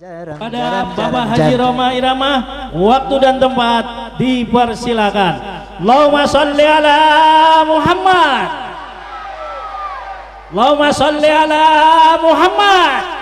Pada Bapak Haji Roma Irama, waktu dan tempat dipersilakan. Allahumma sholli ala Muhammad. Allahumma sholli ala Muhammad.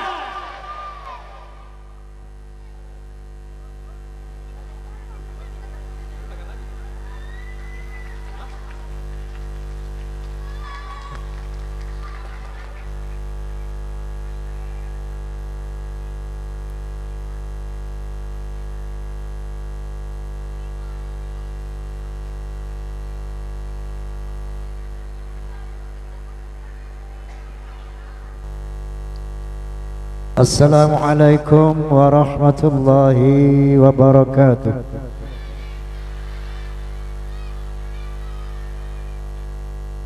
Assalamualaikum warahmatullahi wabarakatuh.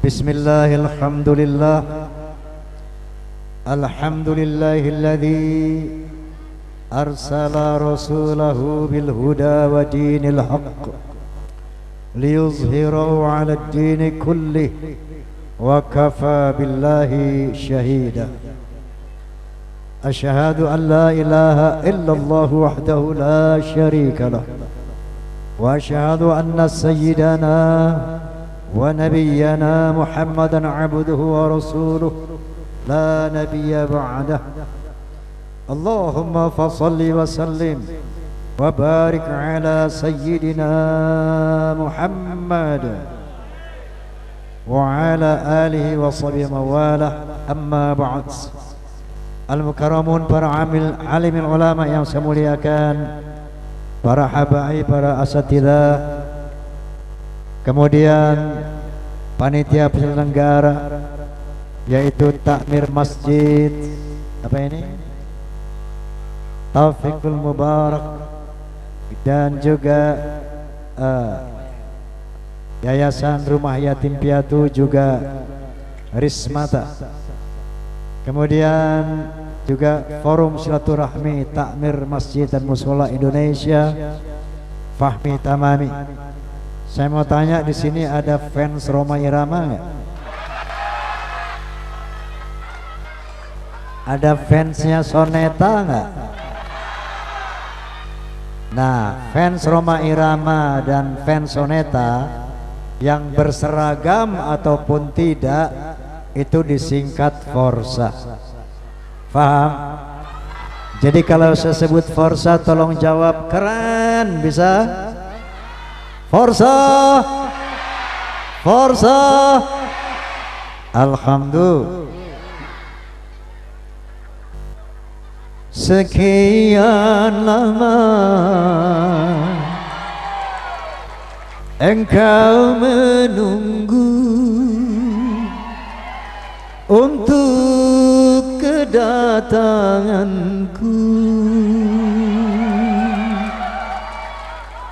Bismillahil hamdulillah. Alhamdulillahilladzi arsala rasulahu bil huda wa dinil haqq liyuzhirahu 'alad dini kullih wa kafa billahi shahida. أشهد أن لا إله إلا الله وحده لا شريك له وأشهد أن سيدنا ونبينا محمدا عبده ورسوله لا نبي بعده. اللهم فصل وسلم وبارك على سيدنا محمد وعلى آله وصحبه ومواله. أما بعد, Al-Mukarramun, para alimil ulama yang saya muliakan, para habaib, para asatidzah, kemudian panitia penyelenggara yaitu takmir masjid apa ini Taufiqul Mubarak, dan juga Yayasan Rumah Yatim Piatu, juga Rismata, kemudian juga Forum Silaturahmi Takmir Masjid dan Mushola Indonesia, Fahmi Tamami. Saya mau tanya, di sini ada fans Roma Irama nggak? Ada fansnya Soneta nggak? Nah, fans Roma Irama dan fans Soneta yang berseragam ataupun tidak itu disingkat Forza. Paham? Jadi kalau saya sebut Forza, tolong jawab keren, bisa? Forza, Forza. Alhamdulillah. Sekian lama engkau menunggu untuk kedatanganku.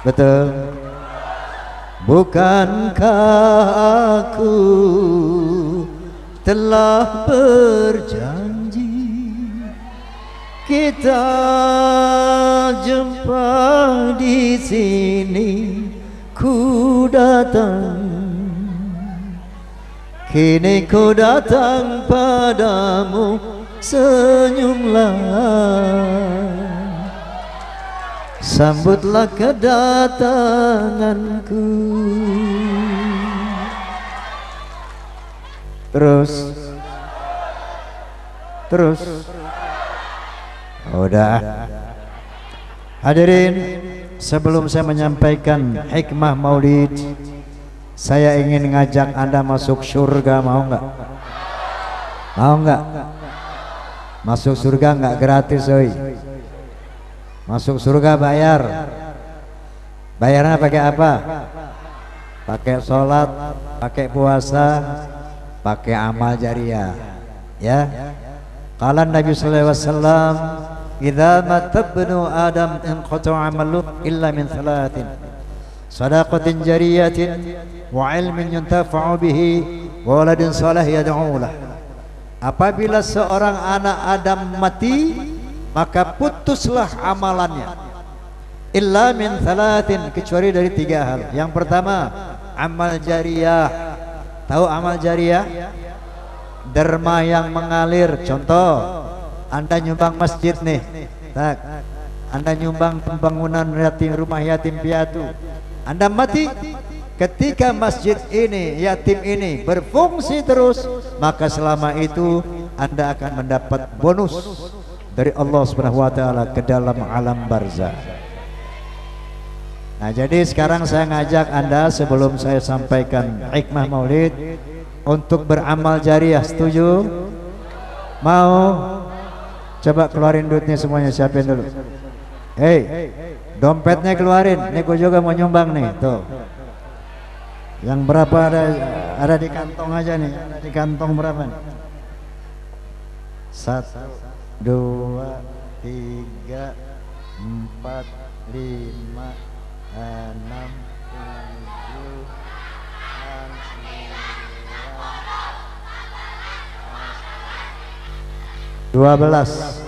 Betul? Bukankah aku telah berjanji kita jumpa di sini? Ku datang, kini ku datang padamu, senyumlah, sambutlah kedatanganku. Terus udah. Hadirin, sebelum saya menyampaikan hikmah maulid, saya ingin ngajak Anda masuk surga. Mau nggak? Mau nggak? Masuk surga nggak gratis, oi. Masuk surga bayar. Bayarnya pakai apa? Pakai sholat, pakai puasa, pakai amal jariah. Ya. Qala Nabi sallallahu alaihi wasallam, "Idza mata ibnu Adam inqata'a 'amaluhu illa min thalathin. Sadaqatin jariyatin wa ilmin yuntafa'u bihi wa waladin salih yad'u lah." Apabila seorang anak Adam mati, maka putuslah amalannya. Illa min thalathin, kecuali dari tiga hal. Yang pertama, amal jariyah. Tahu amal jariyah? Derma yang mengalir. Contoh, Anda nyumbang masjid nih, Tak. Anda nyumbang pembangunan rumah yatim piatu, Anda mati ketika masjid ini, yatim ini berfungsi terus, maka selama itu Anda akan mendapat bonus dari Allah Subhanahu wa taala ke dalam alam barzah. Nah, jadi sekarang saya ngajak Anda sebelum saya sampaikan hikmah Maulid untuk beramal jariah. Setuju? Mau? Coba keluarin duitnya semuanya, siapin dulu. Hei, dompetnya keluarin. Nih gua juga mau nyumbang nih, tuh. Yang berapa ada di kantong aja nih. Ada di kantong berapa nih? 1, 2, 3, 4, 5, 6, 7, 12.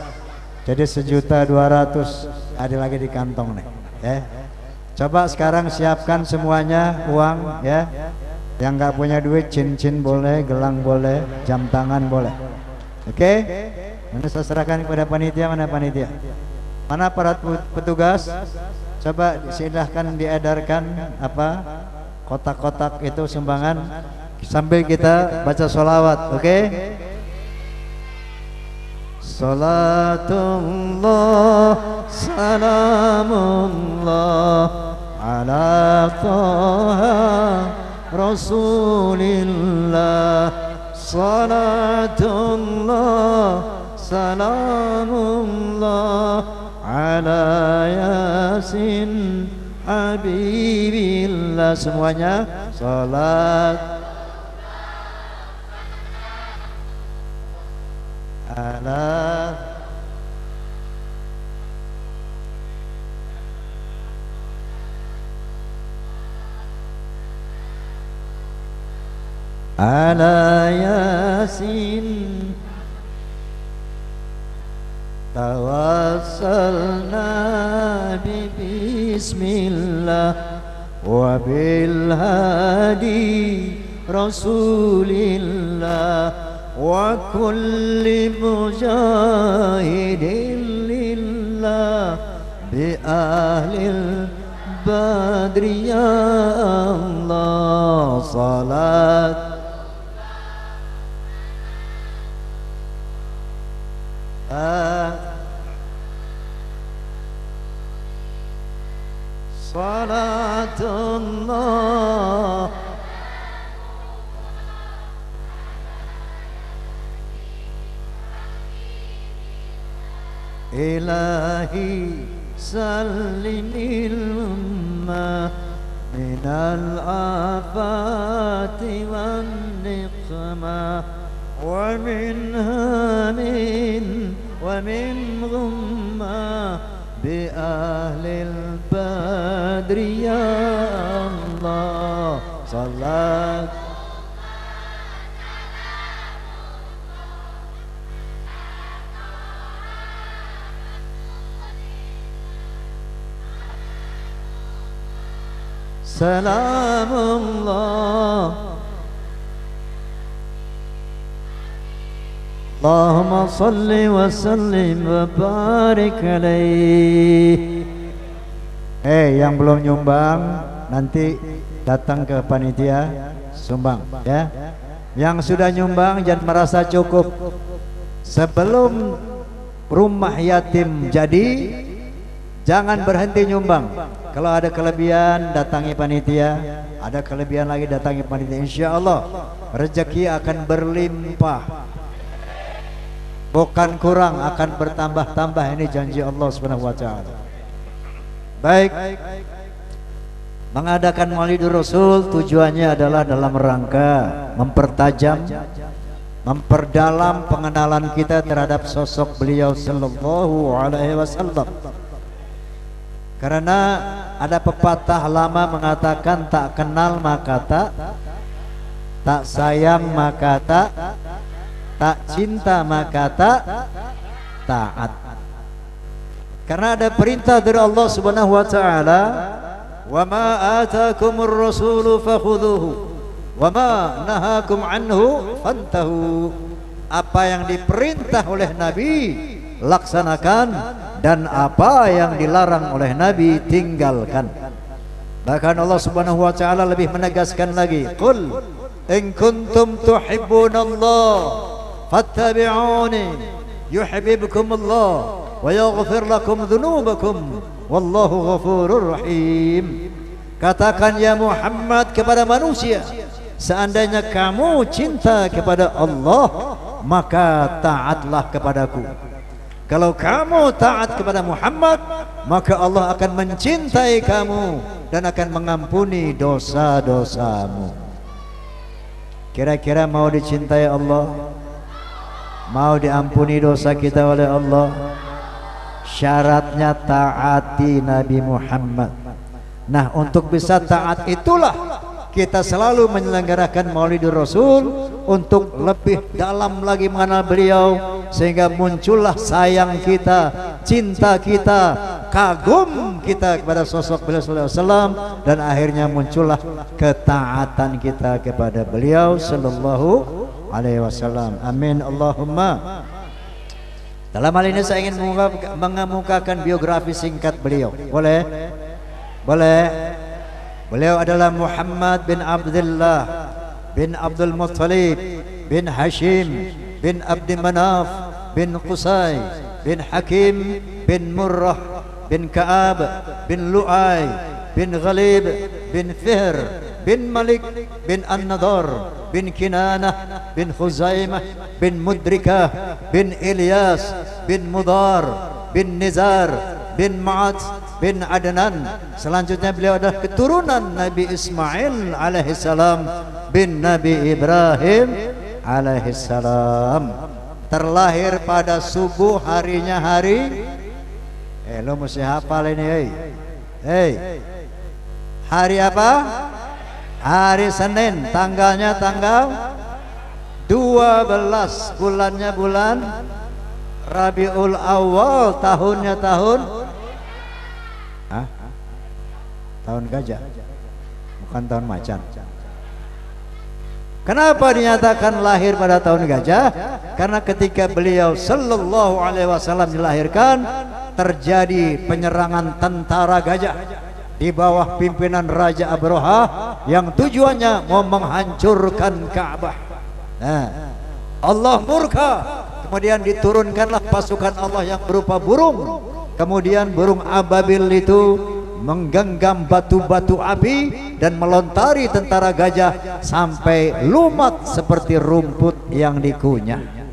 Jadi 1.200.000 ada lagi di kantong nih, ya. Coba sekarang siapkan semuanya uang, ya. Yang nggak punya duit, cincin boleh, gelang boleh, jam tangan boleh. Oke? Ini saya serahkan kepada panitia. Mana panitia? Mana para petugas? Coba silahkan diedarkan apa kotak-kotak itu sumbangan sambil kita baca sholawat, oke? Salatullah salamullah ala taha rasulillah. Salatullah salamullah ala yasin habibillah. Semuanya salat ala ala yasin tawassalna bismillah wa bil hadi rasulillah wa kulli mujahidin lillah bi ahlil badri ya Allah. Salat salatullah ilahi sallimil ummah minal afati wan niqmah wa min hamin wa min ghummah bi ahlil badri ya Allah. Salat salamullah Allahumma salli wa sallim wa barik alaih. Yang belum nyumbang nanti datang ke panitia sumbang, ya. Yang sudah nyumbang jangan merasa cukup. Sebelum rumah yatim jadi, jangan berhenti nyumbang. Kalau ada kelebihan datangi panitia, ada kelebihan lagi datangi panitia. Insya Allah rezeki akan berlimpah, bukan kurang, akan bertambah-tambah. Ini janji Allah Subhanahu wa taala. Baik, mengadakan Maulidur Rasul tujuannya adalah dalam rangka mempertajam, memperdalam pengenalan kita terhadap sosok beliau sallallahu alaihi wasallam. Karena ada pepatah lama mengatakan tak kenal maka tak sayang maka tak cinta maka taat. Karena ada perintah dari Allah Subhanahu wa taala, "Wa ma atakumur rasulu fakhudhuhu wa ma nahakum anhu fantahu." Apa yang diperintah oleh Nabi laksanakan, dan apa yang dilarang oleh Nabi tinggalkan. Bahkan Allah Subhanahu wa taala lebih menegaskan lagi, qul in kuntum tuhibbunallah fattabi'uni yuhibbukumullah wa yaghfir lakum dhunubakum wallahu ghafurur rahim. Katakan ya Muhammad kepada manusia, seandainya kamu cinta kepada Allah, maka taatlah kepadaku. Kalau kamu taat kepada Muhammad, maka Allah akan mencintai kamu dan akan mengampuni dosa-dosamu. Kira-kira mau dicintai Allah, mau diampuni dosa kita oleh Allah, syaratnya taati Nabi Muhammad. Nah, untuk bisa taat itulah kita selalu menyelenggarakan Maulidur Rasul, untuk lebih dalam lagi mengenal beliau, sehingga muncullah sayang kita, cinta kita, kagum kita kepada sosok beliau sallallahu alaihi wasallam, dan akhirnya muncullah ketaatan kita kepada beliau sallallahu alaihi wasallam. Amin Allahumma. Dalam hal ini saya ingin mengemukakan biografi singkat beliau. Boleh? Boleh. Beliau adalah Muhammad bin Abdullah bin Abdul Muttalib bin Hashim bin Abdi Manaf bin Qusay bin Hakim bin Murrah bin Ka'ab bin Lu'ay bin Ghalib bin Fihr bin Malik bin An-Nadar bin Kinanah bin Khuzaimah bin Mudrikah bin Ilyas bin Mudar bin Nizar bin Ma'ad bin Adnan. Selanjutnya beliau adalah keturunan Nabi Ismail alaihissalam bin Nabi Ibrahim alaihissalam. Terlahir pada subuh harinya hari, lo mesti hafal ini, hari apa? Hari Senin, tanggalnya tanggal 12, bulannya bulan Rabiul Awal, tahunnya tahun gajah, bukan tahun macan. Kenapa dinyatakan lahir pada tahun gajah? Karena ketika beliau sallallahu alaihi wasallam dilahirkan, terjadi penyerangan tentara gajah di bawah pimpinan Raja Abroha yang tujuannya mau menghancurkan Ka'bah. Nah, Allah murka, kemudian diturunkanlah pasukan Allah yang berupa burung. Kemudian burung ababil itu menggenggam batu-batu api dan melontari tentara gajah sampai lumat seperti rumput yang dikunyah.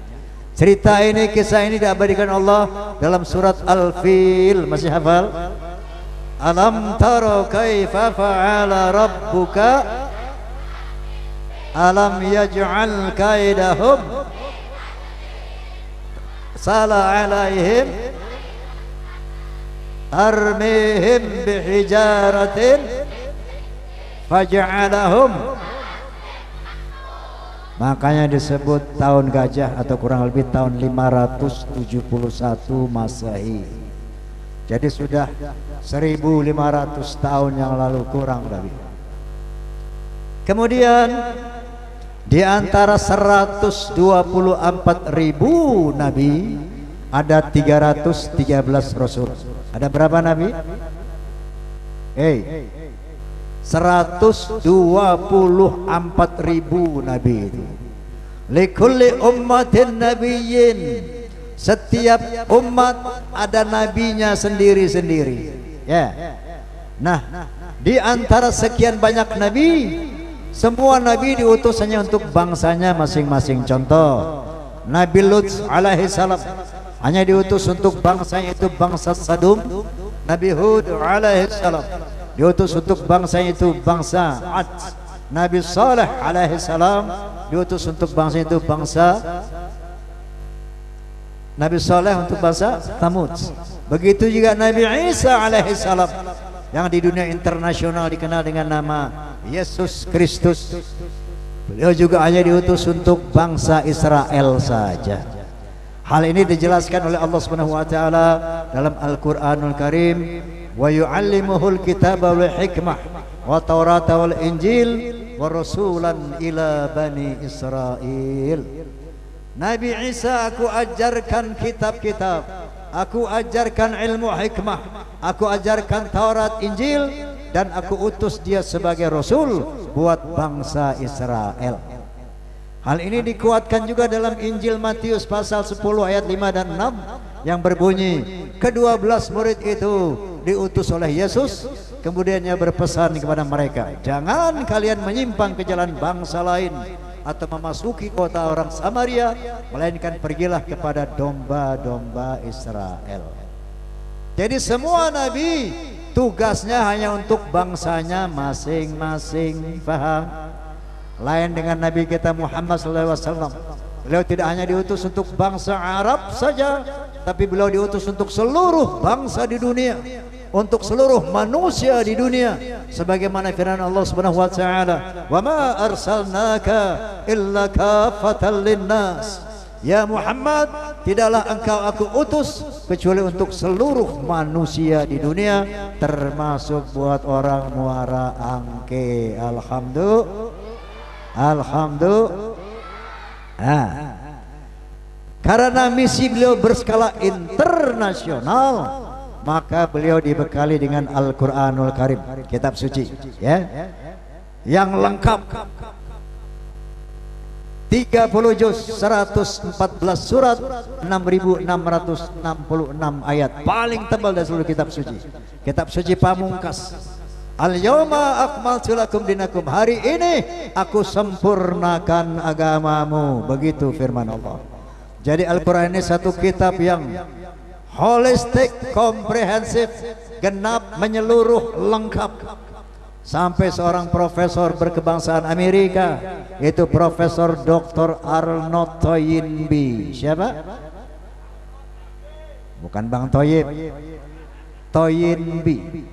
Cerita ini, kisah ini diabadikan Allah dalam surat Al-Fil. Masih hafal? Alam tara kaifa fa'ala rabbuka alam yaj'al kaidahum sala alaihim armihim bihijaratin faj'alahum. Makanya disebut tahun gajah atau kurang lebih tahun 571 Masehi. Jadi sudah 1500 tahun yang lalu kurang lebih. Kemudian di antara 124.000 nabi ada 313 rasul. Ada berapa nabi? 124.000 nabi itu. Likulli ummatin nabiyyin. Setiap umat ada nabinya sendiri-sendiri. Ya. Nah, di antara sekian banyak nabi, semua nabi diutus hanya untuk bangsanya masing-masing. Contoh, Nabi Lut alaihi salam hanya diutus untuk bangsanya, itu bangsa Sadum. Nabi Hud alaihi salam diutus untuk bangsanya, itu bangsa Ad. Nabi Saleh alaihi salam diutus untuk bangsa itu bangsa Nabi Saleh untuk bangsa Thamud. Begitu juga Nabi Isa alaihi salam yang di dunia internasional dikenal dengan nama Yesus Kristus. Beliau juga hanya diutus untuk bangsa Israel saja. Hal ini dijelaskan oleh Allah Subhanahu wa taala dalam Al-Qur'anul Karim, wa yu'allimuhul kitaba wal hikmah wa taurata wal injil wa rasulan ila bani Israil. Nabi Isa aku ajarkan kitab-kitab, aku ajarkan ilmu hikmah, aku ajarkan Taurat, Injil, dan aku utus dia sebagai Rasul buat bangsa Israel. Hal ini dikuatkan juga dalam Injil Matius pasal 10 ayat 5 dan 6 yang berbunyi, ke-12 murid itu diutus oleh Yesus, kemudian ia berpesan kepada mereka, jangan kalian menyimpang ke jalan bangsa lain atau memasuki kota orang Samaria, melainkan pergilah kepada domba-domba Israel. Jadi semua nabi tugasnya hanya untuk bangsanya masing-masing, paham? Lain dengan Nabi kita Muhammad SAW. Beliau tidak hanya diutus untuk bangsa Arab saja, tapi beliau diutus untuk seluruh bangsa di dunia, untuk seluruh manusia di dunia, sebagaimana firman Allah Subhanahu wa taala, "Wa ma arsalnaka illa kafatan linnas." Ya Muhammad, tidaklah engkau aku utus kecuali untuk seluruh manusia di dunia, termasuk buat orang muara angke. Karena misi beliau berskala internasional, maka beliau dibekali dengan Al-Quranul Karim, kitab suci, ya, yang lengkap, 30 juz, 114 surat, 6.666 ayat, paling tebal dari seluruh kitab suci. Kitab suci pamungkas, Al-yawma akmaltu lakum dinakum, hari ini aku sempurnakan agamamu, begitu firman Allah. Jadi Al-Quran ini satu kitab yang holistik, komprehensif, genap, menyeluruh, lengkap. Sampai seorang profesor berkebangsaan Amerika, yaitu Profesor Dr. Arnold Toynbee. Siapa? Bukan Bang Toyib, Toynbee.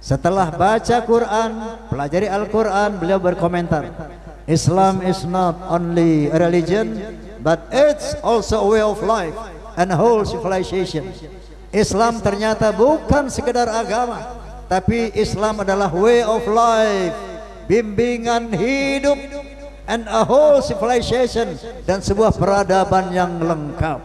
Setelah baca Quran, pelajari Al-Quran, beliau berkomentar, Islam is not only a religion, but it's also a way of life and a whole civilization. Islam ternyata bukan sekedar agama, tapi Islam adalah way of life, bimbingan hidup, and a whole civilization, dan sebuah peradaban yang lengkap.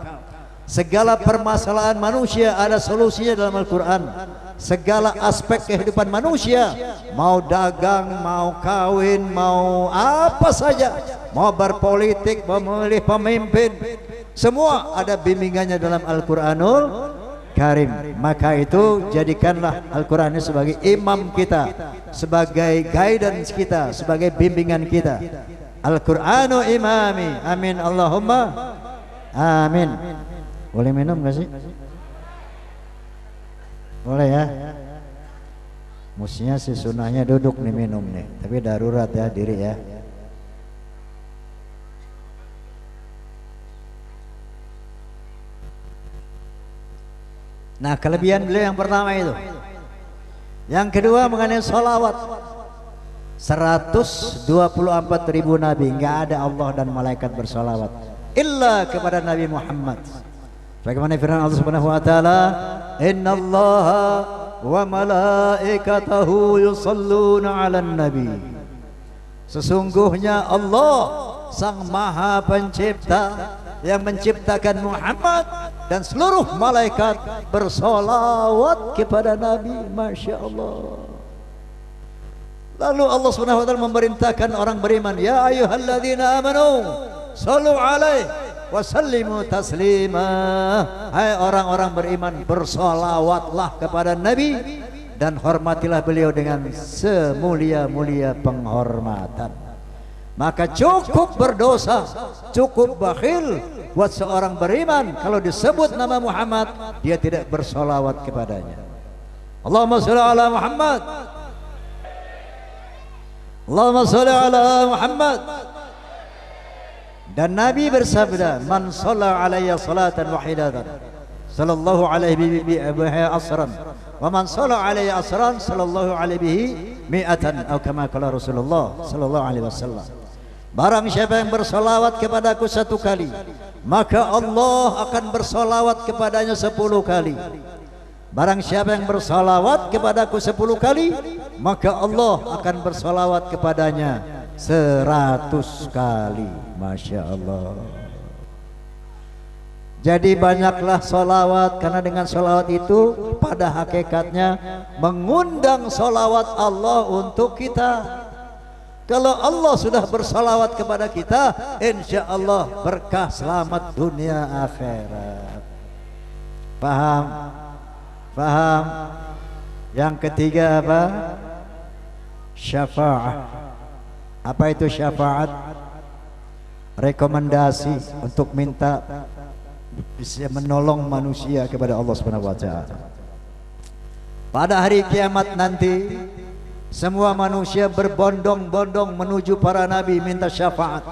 Segala permasalahan manusia ada solusinya dalam Al-Quran. Segala aspek kehidupan manusia, mau dagang, mau kawin, mau apa saja, mau berpolitik, mau memilih pemimpin, semua ada bimbingannya dalam Al-Quranul Karim. Maka itu jadikanlah Al-Quran ini sebagai imam kita, sebagai guidance kita, sebagai bimbingan kita. Al-Quranu imami, amin Allahumma amin. Boleh minum gak sih? Boleh ya. Mestinya sih sunahnya duduk nih minum nih, tapi darurat ya, diri ya. Nah, kelebihan beliau yang pertama itu. Yang kedua mengenai sholawat, 124.000 nabi, nggak ada Allah dan malaikat bersolawat illa kepada Nabi Muhammad. Bagaimana firman Allah Subhanahu wa taala, innallaha wa malaikatahu yusalluna 'alan nabi. Sesungguhnya Allah Sang Maha Pencipta yang menciptakan Muhammad dan seluruh malaikat bersolawat kepada Nabi. Masya Allah. Lalu Allah Subhanahu wa taala memerintahkan orang beriman, ya ayyuhalladzina amanu sallu alaihi wasallimu taslima. Hai orang-orang beriman, bersolawatlah kepada Nabi dan hormatilah beliau dengan semulia-mulia penghormatan. Maka cukup berdosa, cukup bakhil buat seorang beriman kalau disebut nama Muhammad dia tidak bersolawat kepadanya. Allahumma sholli ala Muhammad, Allahumma sholli ala Muhammad. Dan Nabi bersabda, man shalla alayya salatan wahidatan sallallahu alaihi bihi asran, wa man shalla alayya asran sallallahu alaihi bihi mi'atan, atau kama qala Rasulullah sallallahu alaihi wasallam. Barang siapa yang bersolawat kepadaku 1 kali, maka Allah akan bersolawat kepadanya 10 kali. Barang siapa yang bersolawat kepadaku 10 kali, maka Allah akan bersolawat kepadanya 100 kali. Masya Allah. Jadi banyaklah solawat, karena dengan solawat itu pada hakikatnya mengundang solawat Allah untuk kita. Kalau Allah sudah bersolawat kepada kita, insya Allah berkah selamat dunia akhirat. Paham? Paham? Yang ketiga apa? Syafaat. Apa itu syafaat? Rekomendasi untuk minta bisa menolong manusia kepada Allah Subhanahu wa taala. Pada hari kiamat nanti semua manusia berbondong-bondong menuju para nabi minta syafaat,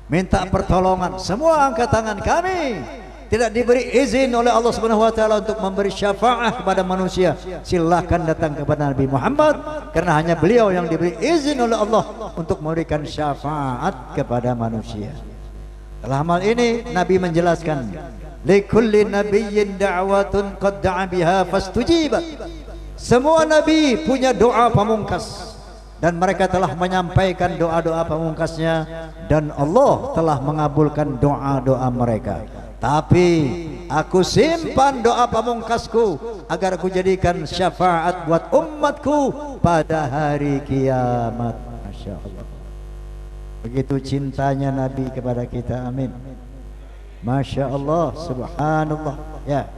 minta pertolongan. Semua angkat tangan, kami tidak diberi izin oleh Allah Subhanahu wa taala untuk memberi syafaat kepada manusia. Silakan datang kepada Nabi Muhammad, karena hanya beliau yang diberi izin oleh Allah untuk memberikan syafaat kepada manusia. Dalam hal ini Nabi menjelaskan, likulli nabiyyin da'watun qad da'a biha fastujibat. Semua nabi punya doa pamungkas dan mereka telah menyampaikan doa-doa pamungkasnya, dan Allah telah mengabulkan doa-doa mereka. Tapi aku simpan doa pamungkasku agar aku jadikan syafaat buat umatku pada hari kiamat. Masya Allah. Begitu cintanya Nabi kepada kita. Amin. Masya Allah. Subhanallah. Ya.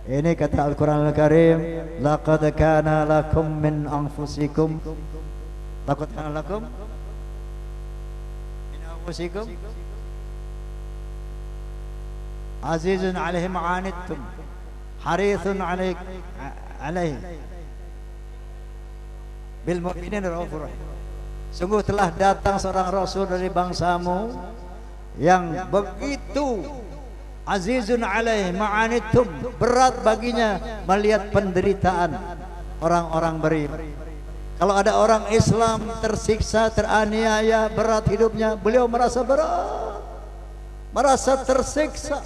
Ini kata Al-Quran Al-Karim, laqad kana lakum min anfusikum, laqad kana lakum min anfusikum azizun alaihi ma'anittum harithun alaihi bil mu'minin raufur rahim. Sungguh telah datang seorang rasul dari bangsamu yang begitu azizun alaihi ma'anittum, berat baginya melihat penderitaan orang-orang beriman. Kalau ada orang Islam tersiksa, teraniaya, berat hidupnya, beliau merasa berat, merasa tersiksa.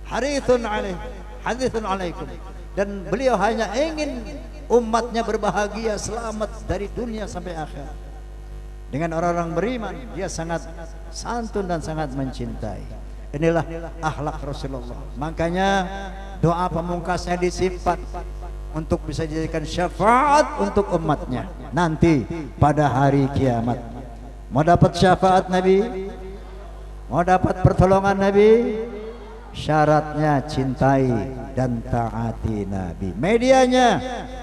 Harithun alaihi, hadithun alaikum. Dan beliau hanya ingin umatnya berbahagia, selamat dari dunia sampai akhir. Dengan orang-orang beriman, dia sangat santun dan sangat mencintai. Inilah akhlak Rasulullah. Makanya doa pamungkasnya disimpan untuk bisa dijadikan syafaat untuk umatnya nanti pada hari kiamat. Mau dapat syafaat Nabi, mau dapat pertolongan Nabi, syaratnya cintai dan taati Nabi. Medianya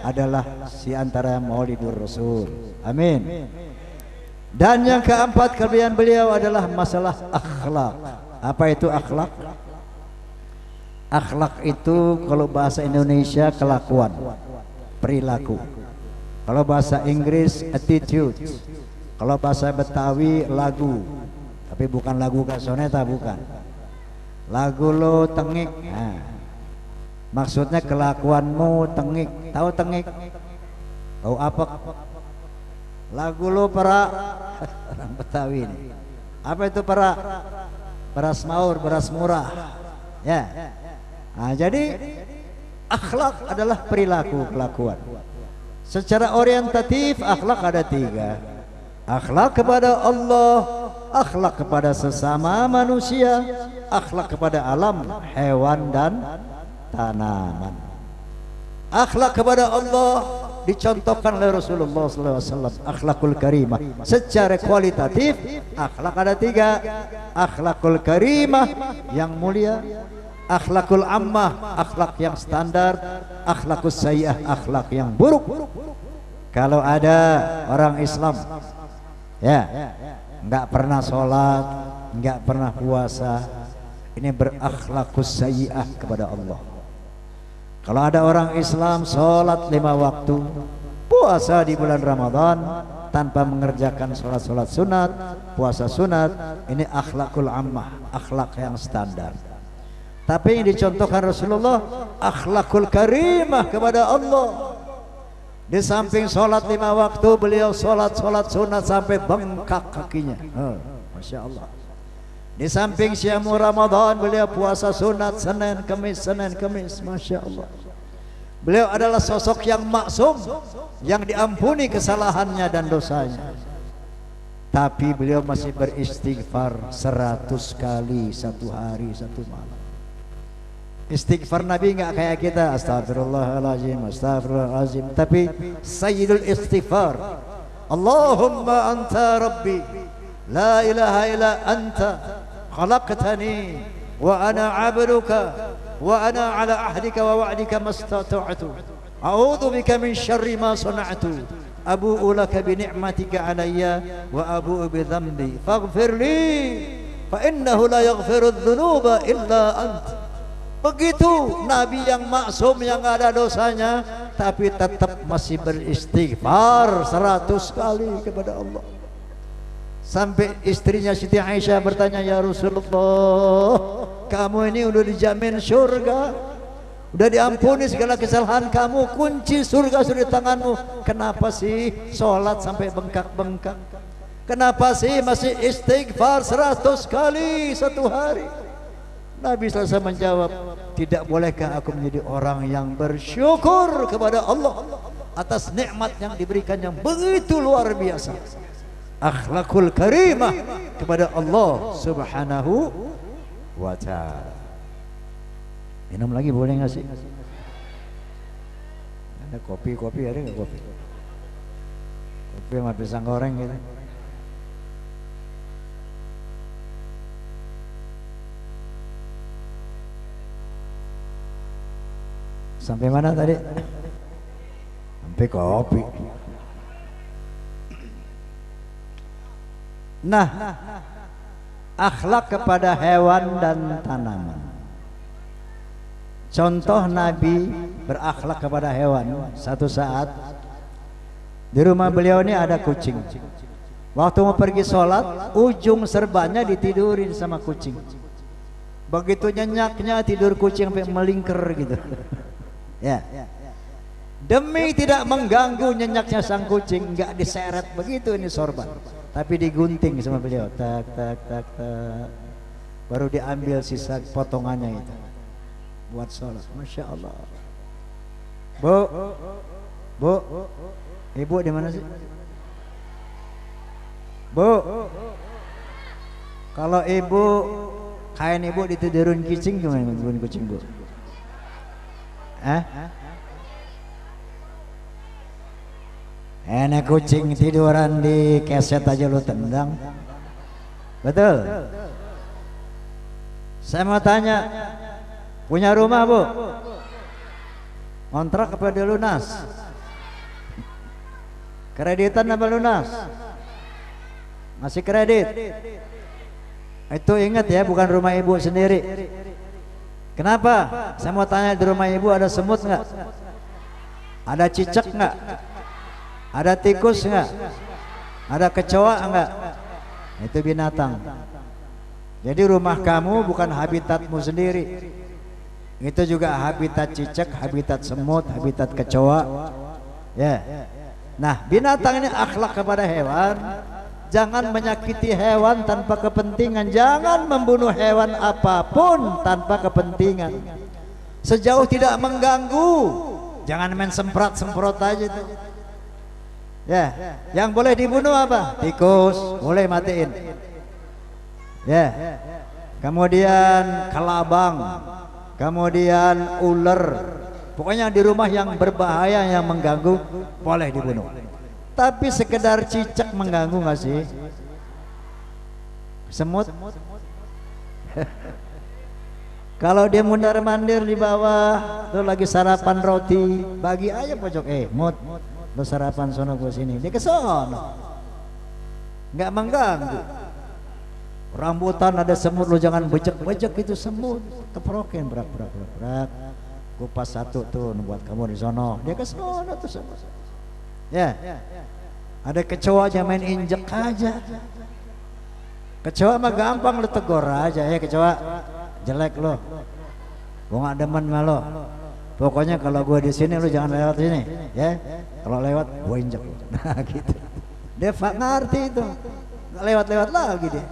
adalah si antara Maulidur Rasul. Amin. Dan yang keempat kelebihan beliau adalah masalah akhlak. Apa itu akhlak? Akhlak itu kalau bahasa Indonesia kelakuan, perilaku. Kalau bahasa Inggris attitude. Kalau bahasa Betawi lagu. Tapi bukan lagu kasoneta, bukan. Lagu lo tengik. Nah, maksudnya kelakuanmu tengik. Tahu tengik? Tahu apa? Lagu lo perak. Orang Betawi ini. Apa itu perak? Beras maur, beras murah. Ya. Nah, jadi akhlak adalah perilaku, kelakuan. Secara orientatif akhlak ada tiga. Akhlak kepada Allah, akhlak kepada sesama manusia, akhlak kepada alam, hewan dan tanaman. Akhlak kepada Allah dicontohkan oleh Rasulullah SAW, akhlakul karimah. Secara kualitatif akhlak ada tiga. Akhlakul karimah yang mulia, akhlakul ammah akhlak yang standar, akhlakus sayyi'ah akhlak yang buruk. Kalau ada orang Islam ya nggak pernah sholat, nggak pernah puasa, ini berakhlakus sayyi'ah kepada Allah. Kalau ada orang Islam sholat 5 waktu, puasa di bulan Ramadan tanpa mengerjakan sholat sunat, puasa sunat, ini akhlakul ammah, akhlak yang standar. Tapi yang dicontohkan Rasulullah akhlakul karimah kepada Allah. Di samping sholat 5 waktu, beliau sholat sunat sampai bengkak kakinya. Masya Allah. Di samping syamu Ramadan, beliau puasa sunat Senin Kemis. Masya Allah. Beliau adalah sosok yang maksum, yang diampuni kesalahannya dan dosanya. Tapi beliau masih beristighfar 100 kali satu hari satu malam. Istighfar Nabi nggak kayak kita astagfirullahalazim, astagfirullahalazim, tapi sayyidul istighfar. Allahumma anta rabbi la ilaha illa anta khalaqtani wa ana 'abduka wa ana 'ala ahdika wa wa'dika mastata'tu a'udzu bika min syarri ma sana'tu abu'u laka bi ni'matika 'alayya wa abu'u bi dhanbi faghfir li fa innahu la yaghfiru dzunuba illa anta. Begitu Nabi yang maksum, yang gak ada dosanya, tapi tetap masih beristighfar 100 kali kepada Allah. Sampai istrinya Siti Aisyah bertanya, ya Rasulullah, kamu ini udah dijamin surga, udah diampuni segala kesalahan kamu, kunci surga sudah di tanganmu, kenapa sih sholat sampai bengkak-bengkak? Kenapa sih masih istighfar 100 kali satu hari? Nabi SAW menjawab, tidak bolehkah aku menjadi orang yang bersyukur kepada Allah atas nikmat yang diberikan yang begitu luar biasa, akhlakul karimah kepada Allah Subhanahu wa ta'ala. Minum lagi boleh nggak sih? Ada kopi ada nggak kopi? Kopi sama pisang goreng gitu. Sampai mana tadi? Sampai kopi. Nah, akhlak kepada hewan dan tanaman. Contoh Nabi berakhlak kepada hewan. Satu saat di rumah beliau ini ada kucing. Waktu mau pergi sholat, ujung serbannya ditidurin sama kucing. Begitu nyenyaknya tidur kucing sampai melingkar gitu. Ya, demi tidak mengganggu nyenyaknya sang kucing, nggak diseret begitu ini sorban, tapi digunting sama beliau, tak, baru diambil sisa potongannya itu buat sholat. Masya Allah. Bu, ibu di mana sih? Bu, kalau ibu kain ibu ditidurin kucing gimana tidurin kucing bu? Enak kucing tiduran di keset aja lu tendang. Betul. Saya mau tanya, punya rumah bu? Kontrak apa dia lunas? Kreditan apa lunas? Masih kredit. Itu ingat ya, bukan rumah ibu sendiri. Kenapa? Saya mau tanya, di rumah ibu ada semut nggak? Ada cicak nggak? Ada tikus nggak? Ada kecoa nggak? Itu binatang. Jadi rumah kamu bukan habitatmu sendiri. Itu juga habitat cicak, habitat semut, habitat kecoa. Ya. Nah, binatang ini akhlak kepada hewan. Jangan menyakiti hewan tanpa kepentingan. Jangan membunuh hewan apapun tanpa kepentingan. Sejauh tidak mengganggu, jangan main semprot-semprot aja tuh. Ya, yang boleh dibunuh apa? Tikus, boleh matiin. Ya. Kemudian kelabang, kemudian ular. Pokoknya di rumah yang berbahaya, yang mengganggu, boleh dibunuh. Tapi sekedar cicak mengganggu nggak sih? Semut? Kalau dia mundar-mandir di bawah, lu lagi sarapan roti, bagi aja pojok, mut, lu sarapan sono gua sini, dia ke sono, nggak mengganggu. Rambutan ada semut, lu jangan bejek-bejek itu semut, keprokin, brak, kupas satu tuh buat kamu di sono, dia ke sono tuh semut. Ya, ada kecoa aja main injek aja. Kecoa mah gampang lu tegur aja, kecoa jelek lo, gua nggak demen sama lo. Pokoknya kalau gua di sini lu jangan lewat sini, ya. Kalau lewat gua injek lo. Nah gitu. Dia ngerti itu, nggak lewat-lewat lagi dia.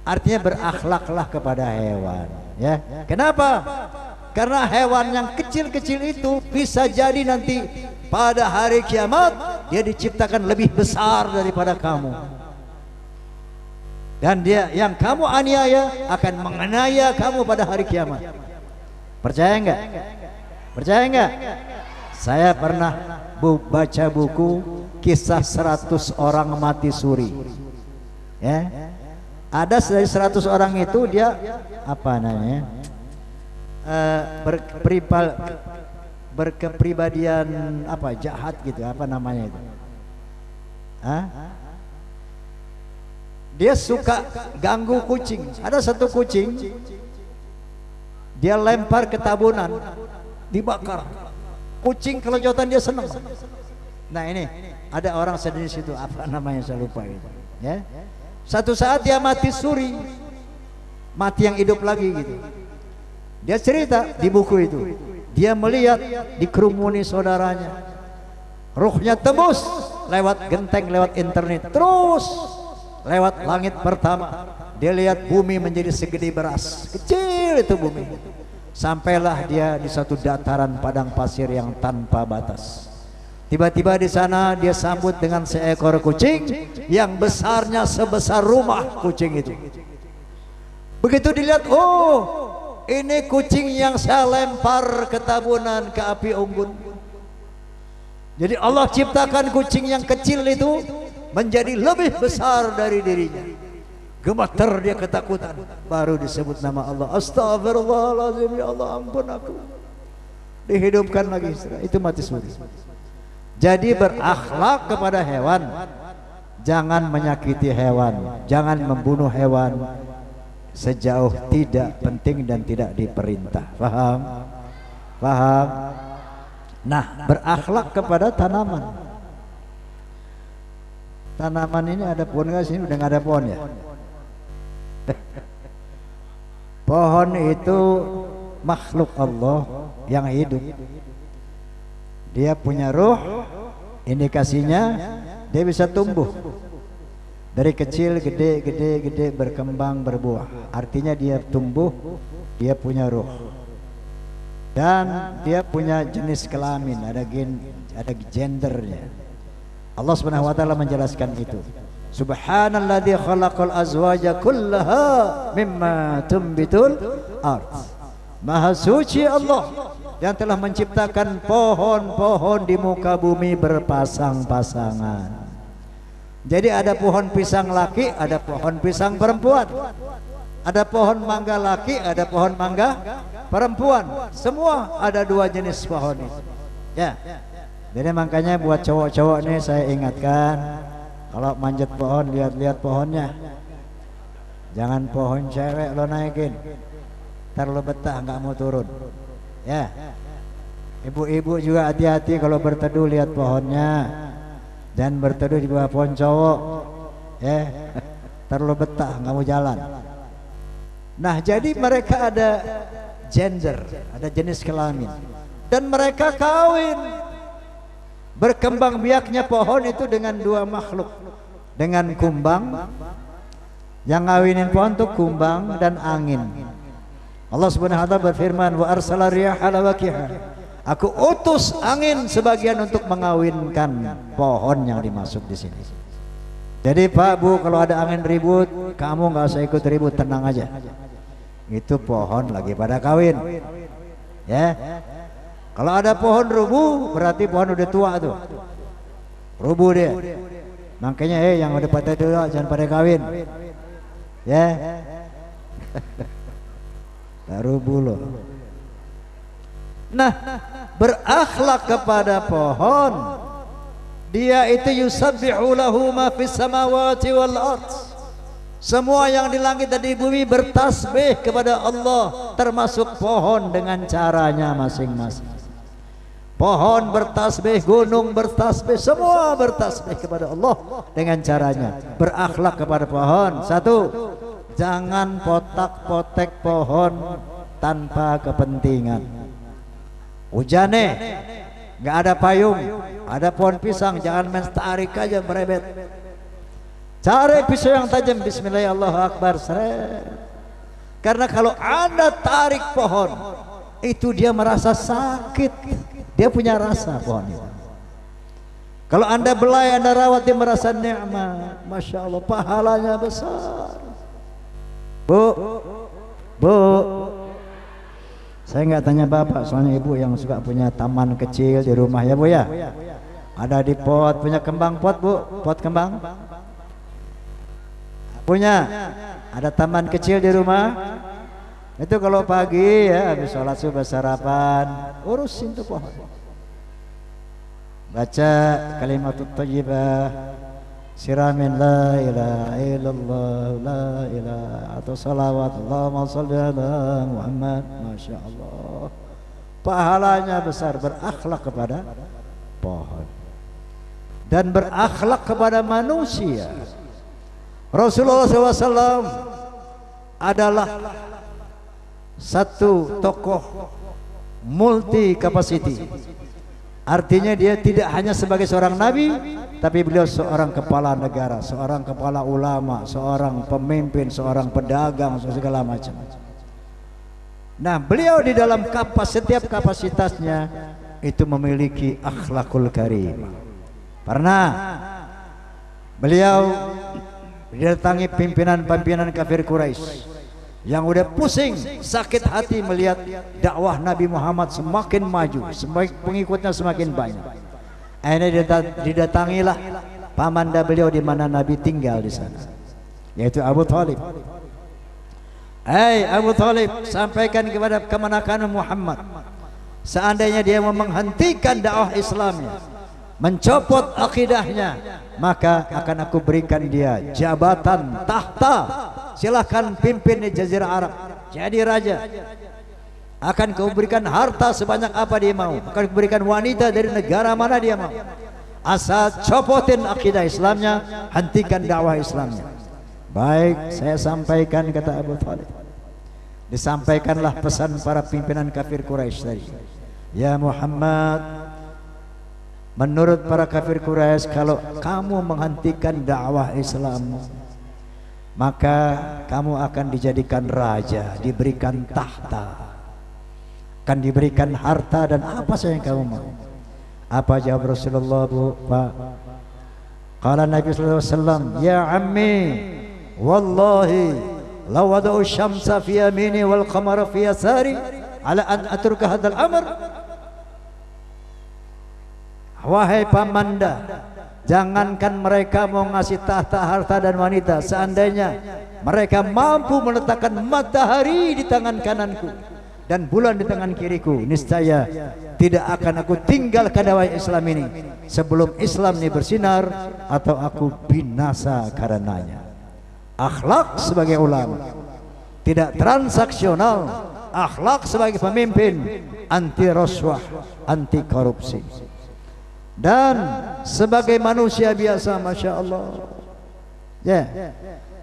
Artinya berakhlaklah kepada hewan, ya. Kenapa? Karena hewan yang kecil-kecil itu bisa jadi nanti pada hari kiamat dia diciptakan lebih besar daripada kamu, dan dia yang kamu aniaya akan menganiaya kamu pada hari kiamat. Percaya enggak? Percaya enggak? Saya pernah baca buku kisah 100 orang mati suri. Ya. Ada dari 100 orang itu dia apa namanya? Berkepribadian apa jahat gitu, apa namanya itu? Hah? Dia suka ganggu kucing. Ada satu kucing, dia lempar ke tabunan, dibakar. Kucing kelojotan dia senang. Nah ini ada orang sejenis itu, apa namanya saya lupa itu. Ya, satu saat dia mati suri, mati yang hidup lagi gitu. Dia cerita di buku itu, dia melihat dikerumuni saudaranya, ruhnya tembus lewat genteng, lewat internet, terus lewat langit pertama. Dia lihat bumi menjadi segede beras, kecil itu bumi. Sampailah dia di satu dataran padang pasir yang tanpa batas. Tiba-tiba di sana dia sambut dengan seekor kucing yang besarnya sebesar rumah kucing itu. Begitu dilihat, oh ini kucing yang saya lempar ke tabunan, ke api unggun. Jadi Allah ciptakan kucing yang kecil itu menjadi lebih besar dari dirinya. Gemeter dia ketakutan, baru disebut nama Allah. Astagfirullahaladzim, ya Allah ampun aku. Dihidupkan lagi, itu mati suri. Jadi berakhlak kepada hewan, jangan menyakiti hewan, jangan membunuh hewan sejauh tidak penting dan tidak diperintah. Paham? Paham? Nah, berakhlak kepada tanaman. Tanaman ini ada pohon nggak sih? Udah nggak ada pohon ya? Pohon itu makhluk Allah yang hidup. Dia punya ruh, indikasinya dia bisa tumbuh. Dari kecil gede berkembang berbuah. Artinya dia tumbuh, dia punya ruh. Dan dia punya jenis kelamin, ada gendernya. Allah Subhanahu wa taala menjelaskan itu. Subhanalladzi khalaqal azwaja kullaha mimma tumbitul ard. Maha suci Allah yang telah menciptakan pohon-pohon di muka bumi berpasang-pasangan. Jadi ada pohon pisang laki, ada pohon pisang perempuan. Ada pohon mangga laki, ada pohon mangga perempuan. Semua ada dua jenis pohon itu. Ya. Jadi makanya buat cowok-cowok nih saya ingatkan, kalau manjat pohon lihat-lihat pohonnya. Jangan pohon cewek lo naikin, ntar lo betah nggak mau turun. Ya. Ibu-ibu juga hati-hati kalau berteduh lihat pohonnya. Dan berteduh di bawah pohon cowok. Ya. Ntar lo betah nggak mau jalan. Nah jadi mereka ada gender, ada jenis kelamin, dan mereka kawin. Berkembang biaknya pohon itu dengan dua makhluk, dengan kumbang. Yang ngawinin pohon itu kumbang dan angin. Allah Subhanahu wa taala berfirman, wa arsala riyaha lawaqiha. Aku utus angin sebagian untuk mengawinkan pohon yang dimaksud di sini. Jadi Pak Bu, kalau ada angin ribut, kamu nggak usah ikut ribut, tenang aja. Itu pohon lagi pada kawin. Ya. Kalau ada pohon rubuh, berarti pohon udah tua tuh. Rubuh dia. Makanya yang udah pada tua jangan pada kawin. Ya. Rubuh loh. Nah, berakhlak kepada pohon. Dia itu yusabbihu lahu ma fis samawati wal ardh. Semua yang di langit dan di bumi bertasbih kepada Allah, termasuk pohon dengan caranya masing-masing. Pohon bertasbih, gunung bertasbih, semua bertasbih kepada Allah dengan caranya. Berakhlak kepada pohon. Satu, jangan potak-potek pohon tanpa kepentingan. Hujane, nggak ada payung, ada pohon pisang, jangan main tarik aja merebet. Cari pisau yang tajam, bismillah, Allahu akbar, seret. Karena kalau Anda tarik pohon, itu dia merasa sakit. Dia punya rasa pohon itu. Kalau Anda belai, Anda rawat, dia merasa nikmat. Masya Allah, pahalanya besar. Bu, Saya nggak tanya bapak, soalnya ibu yang suka punya taman kecil di rumah ya bu ya. Ada di pot, punya kembang pot bu, pot kembang. Punya, ada taman kecil di rumah. Itu kalau pagi ya habis sholat subuh sarapan, urusin tuh pohon. Baca kalimatut thayyibah, siramin la ilaha illallah la ilaha, atau salawat Allahumma sholli ala Muhammad. Masya Allah, pahalanya besar. Berakhlak kepada pohon dan berakhlak kepada manusia. Rasulullah SAW adalah satu tokoh multi kapasiti. Artinya dia tidak hanya sebagai seorang nabi, tapi beliau seorang kepala negara, seorang kepala ulama, seorang pemimpin, seorang pedagang, segala macam. Nah, beliau di dalam setiap kapasitasnya itu memiliki akhlakul karim. Pernah beliau didatangi pimpinan-pimpinan kafir Quraisy yang udah pusing, sakit hati melihat dakwah Nabi Muhammad semakin maju, pengikutnya semakin banyak. Akhirnya didatangilah pamanda beliau di mana Nabi tinggal di sana, yaitu Abu Thalib. Hai Abu Thalib, sampaikan kepada kemenakan Muhammad, seandainya dia mau menghentikan dakwah Islamnya, mencopot akidahnya, maka akan aku berikan dia jabatan tahta. Silahkan pimpin di Jazirah Arab, jadi raja. Akan kau berikan harta sebanyak apa dia mau, akan berikan wanita dari negara mana dia mau, asal copotin akidah Islamnya, hentikan dakwah Islamnya. Baik, saya sampaikan, kata Abu Thalib. Disampaikanlah pesan para pimpinan kafir Quraisy tadi. Ya Muhammad, menurut para kafir Quraisy, kalau kamu menghentikan dakwah Islam, maka kamu akan dijadikan raja, diberikan tahta, akan diberikan harta dan apa saja yang kamu mau. Apa jawab Rasulullah bu, Pak? Qala Nabi sallallahu alaihi wasallam, ya ammi, wallahi law wada'u syamsa fi yamini wal qamara fi yasari ala an atruka hadzal amr. Wahai pamanda, jangankan mereka mau ngasih tahta, harta dan wanita, seandainya mereka mampu meletakkan matahari di tangan kananku dan bulan di tangan kiriku, niscaya tidak akan aku tinggalkan dakwah Islam ini sebelum Islam ini bersinar atau aku binasa karenanya. Akhlak sebagai ulama, tidak transaksional. Akhlak sebagai pemimpin, anti rasuah, anti korupsi. Dan sebagai manusia biasa, Masya Allah ya,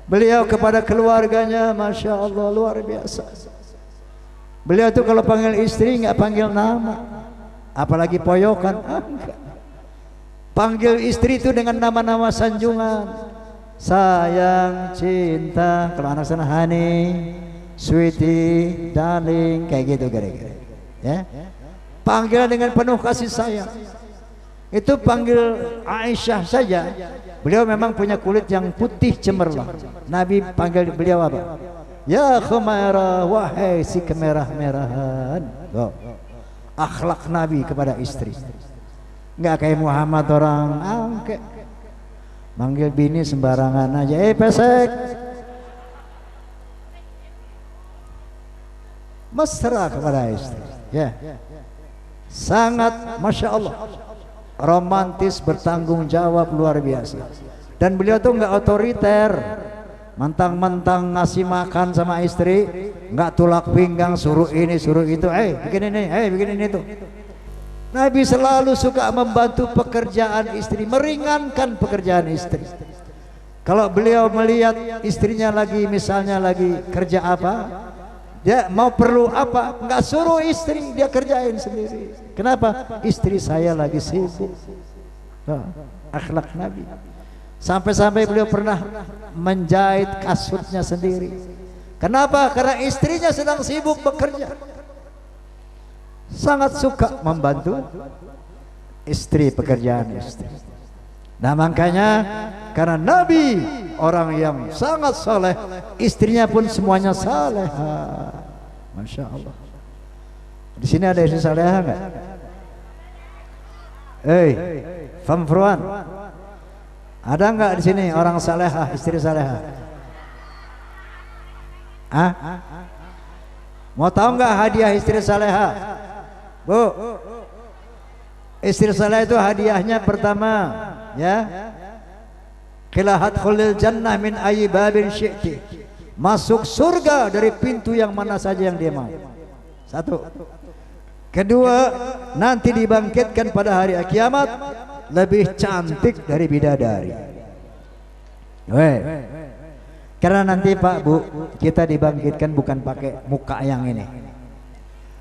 beliau kepada keluarganya, Masya Allah, luar biasa. Beliau itu kalau panggil istri nggak panggil nama, apalagi poyokan, enggak. Panggil istri itu dengan nama-nama sanjungan, sayang, cinta, kalau anak sana honey, sweetie, darling, kayak gitu kira-kira ya. Panggil dengan penuh kasih sayang. Itu panggil Aisyah saja, beliau memang punya kulit yang putih cemerlang. Nabi panggil beliau apa? Ya Khumairah, wahai si kemerah-merahan. Oh. Akhlak Nabi kepada istri, nggak kayak Muhammad orang angke, manggil bini sembarangan aja, pesek. Mesra kepada istri ya, sangat Masya Allah, romantis, bertanggung jawab, luar biasa. Dan beliau tuh nggak otoriter, mentang-mentang ngasih makan sama istri, nggak tulak pinggang, suruh ini suruh itu, bikin ini, bikin ini tuh. Nabi selalu suka membantu pekerjaan istri, meringankan pekerjaan istri. Kalau beliau melihat istrinya lagi, misalnya lagi kerja apa, dia mau perlu apa, nggak suruh istri, dia kerjain sendiri. Kenapa? Istri saya lagi sibuk. Akhlak Nabi. Sampai-sampai beliau pernah menjahit kasutnya sendiri. Kenapa? Karena istrinya sedang sibuk bekerja. Sangat suka membantu istri, pekerjaan istri. Nah makanya, karena Nabi orang yang sangat saleh, istrinya pun semuanya saleh. Masya Allah. Di sini ada istri salehah enggak? Famfruan. Ada enggak di sini orang salehah, istri salehah? Mau tahu enggak hadiah istri salehah? Bu, istri saleh itu hadiahnya pertama, ya, qilahat khulil jannah min ayyi babin syi'ti, masuk surga dari pintu yang mana saja yang dia mau. Satu. Kedua, nanti dibangkitkan pada hari kiamat lebih cantik dari bidadari. Karena nanti Pak Bu, kita dibangkitkan bukan pakai muka yang ini,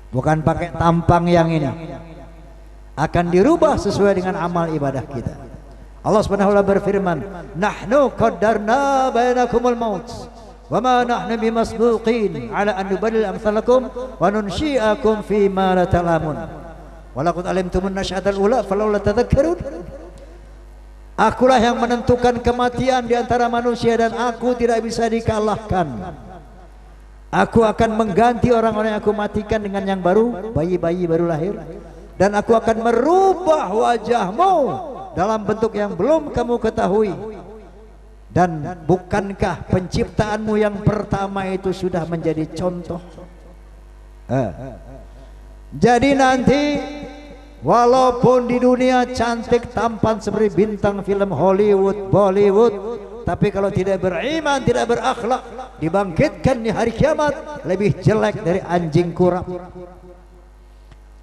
bukan pakai tampang yang ini, akan dirubah sesuai dengan amal ibadah kita. Allah Subhanahu wa taala berfirman, "Nahnu qaddarna bainakumul maut wa ma nahnu bimasbuqin ala an nubaddil amsalakum wa nunsyi'akum fi ma la ta'lamun wa laqad alimtumun nasy'atal ula falawla tadhakkarun." Akulah yang menentukan kematian di antara manusia dan aku tidak bisa dikalahkan. Aku akan mengganti orang-orang yang aku matikan dengan yang baru, bayi-bayi baru lahir, dan aku akan merubah wajahmu dalam bentuk yang belum kamu ketahui. Dan bukankah penciptaanmu yang pertama itu sudah menjadi contoh? Jadi nanti walaupun di dunia cantik tampan seperti bintang film Hollywood, Bollywood, tapi kalau tidak beriman, tidak berakhlak, dibangkitkan di hari kiamat lebih jelek dari anjing kurap,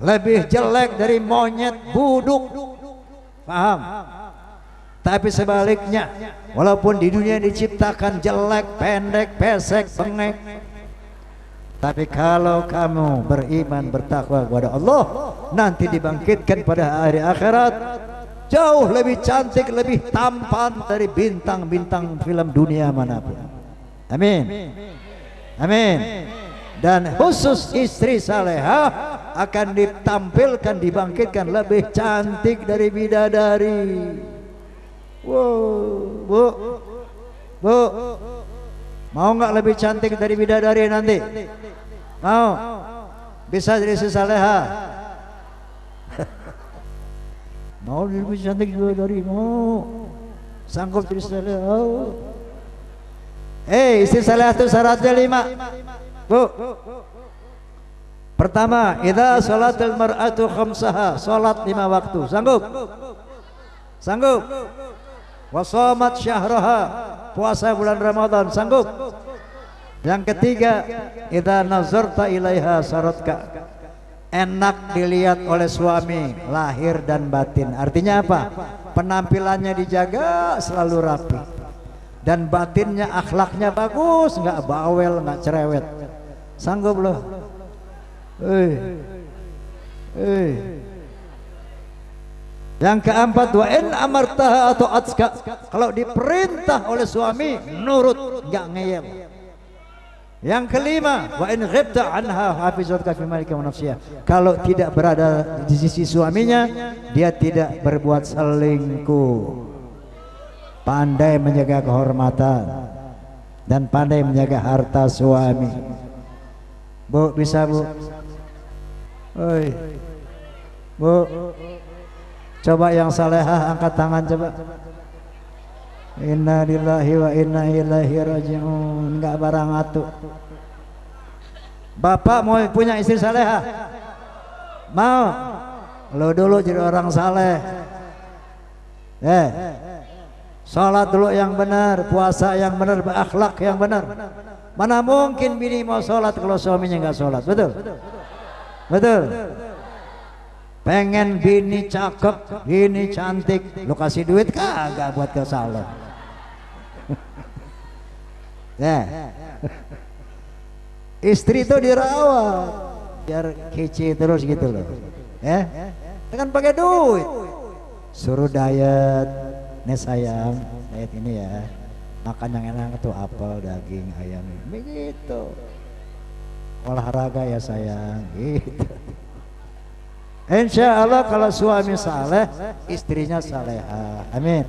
lebih jelek dari monyet buduk. Paham? Tapi sebaliknya, walaupun di dunia diciptakan jelek, pendek, pesek, bengek, tapi kalau kamu beriman, bertakwa kepada Allah, nanti dibangkitkan pada hari akhirat jauh lebih cantik, lebih tampan dari bintang-bintang film dunia manapun. Amin. Amin. Dan khusus istri salehah akan ditampilkan, dibangkitkan lebih cantik dari bidadari. Wow, Bu, mau nggak lebih cantik dari bidadari nanti? Mau? Bisa jadi istri salehah? Mau lebih cantik dari mau? Sanggup jadi istri salehah? Istri salehah itu syaratnya 5, Bu. Pertama, idza shalatil mar'atu khamsaha, salat 5 waktu. Sanggup? Sanggup? Wasomat syahraha, puasa bulan Ramadan. Sanggup? Yang ketiga, idza nazarta ilaiha saratka, enak dilihat oleh suami lahir dan batin. Artinya apa? Penampilannya dijaga, selalu rapi, dan batinnya, akhlaknya bagus, nggak bawel, nggak cerewet. Sanggup loh? Yang keempat, wa in amartaha atau atska, kalau diperintah oleh suami nurut, nggak ngeyel. Yang kelima, wa in ghibta anha hafizatka fi malika wa nafsiha, kalau tidak berada di sisi suaminya, dia tidak berbuat selingkuh, pandai menjaga kehormatan dan pandai menjaga harta suami. Bu, bisa Bu? Bu, coba yang salehah angkat tangan coba. Inna lillahi wa inna ilaihi raji'un. Enggak barang atuh. Bapak mau punya istri salehah? Mau? Lo dulu jadi orang saleh. Salat dulu yang benar, puasa yang benar, berakhlak yang benar. Mana mungkin bini mau salat kalau suaminya enggak salat? Betul? Betul? Pengen bini cakep, bini cantik, lu kasih duit kagak buat ke salon. Istri itu dirawat biar kece terus gitu loh. Dengan pakai duit. Suruh diet, nih sayang, diet ini ya. Makan yang enak tuh apel, daging, ayam, begitu. Olahraga ya sayang, gitu. Insya Allah kalau suami saleh, istrinya salehah. Amin.